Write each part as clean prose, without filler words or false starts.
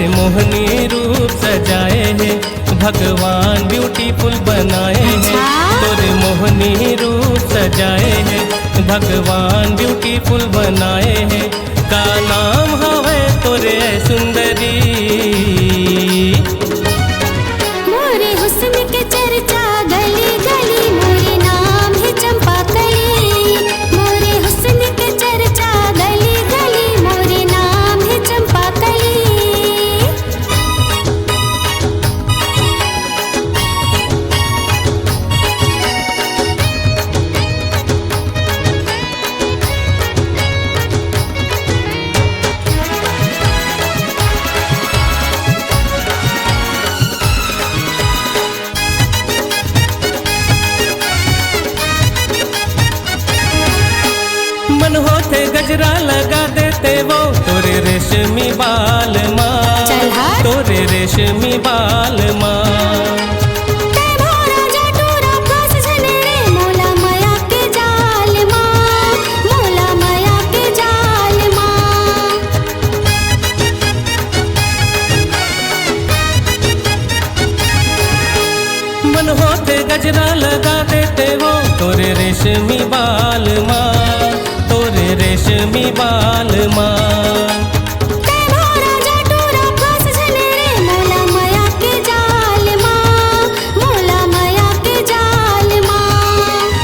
तोरे मोहनी रूप सजाए हैं भगवान ब्यूटीफुल बनाए हैं। तोरे मोहनी रूप सजाए हैं भगवान ब्यूटीफुल बनाए हैं। का नाम हवे तोरे सुंदरी, मोरे हुस्न के चर्चा गली गली मोरे नाम है चंपा कली। मोरे हुस्न के चर्चा गली गली मोरे नाम है चंपा कली। मन होते गजरा लगा देते वो तोरे रेशमी बाल माँ, चल हट। तोरे रेशमी बाल माँ। मोला माया के जाल माँ, मोला माया के जाल माँ। मन होते गजरा लगा देते वो तोरे रेशमी बाल माँ, तोरे रेशमी बाल माँ। मोला माया के जाल माँ, मोला माया के जाल माँ।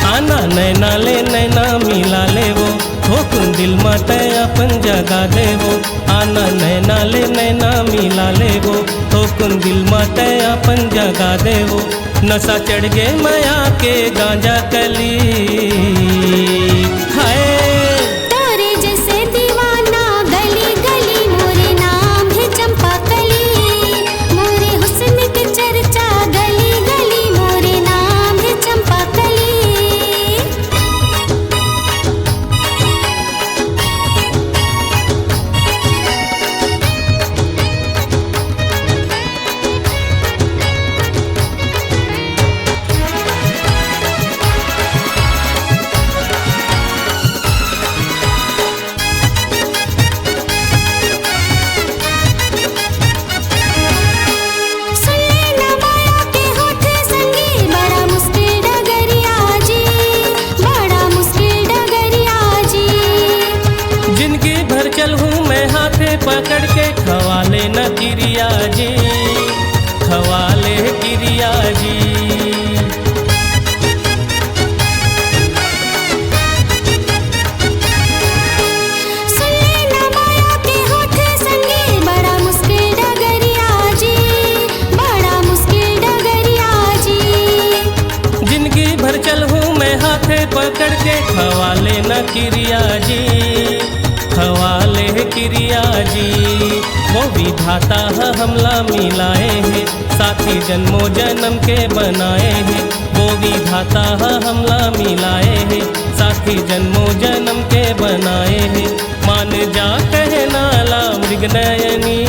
आना नैना ले नैना मिला ले वो ठोकुन दिल माते अपन जगा दे वो। आना नैना ले नैना मिला ले वो ठोकुन दिल माते अपन जगा दे वो। नशा चढ़ गे माया के गांजा कली, हाय तोरे जैसे दीवाना गली गली मोरे नाम है चंपा कली। मोरे हुस्न के चर्चा गली गली मोरे नाम है चंपा कली। पकड़ के खवाले न किरिया जी, खवाले किरिया जी। जिंदगी भर चलूं मैं हाथे पकड़ के खवाले न किरिया जी, खवाले किरिया जी। वो विधाता हमला मिलाए हैं साथी जन्मों जन्म के बनाए हैं। वो विधाता हमला मिलाए हैं साथी जन्मों जन्म के बनाए हैं। मान जा कहना ला मृगनयनी,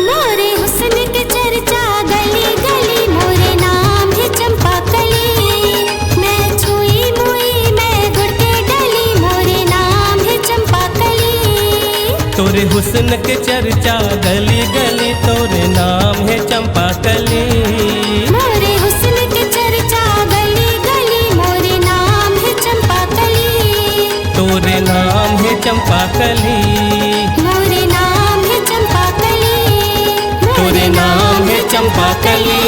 मोरे हुस्न के चर्चा गली गली मोरे नाम है चंपा कली। मैं छुई मुई मैं गुड़ के डली मोरे नाम है चंपा कली। तोरे हुस्न के चर्चा गली गली तोरे नाम है चंपा कली। मोरे हुस्न के चर्चा गली गली मोरे नाम है चंपा कली। तोरे नाम है चंपा कली, मोरे नाम है चंपा कली। तोरे नाम है चंपा कली।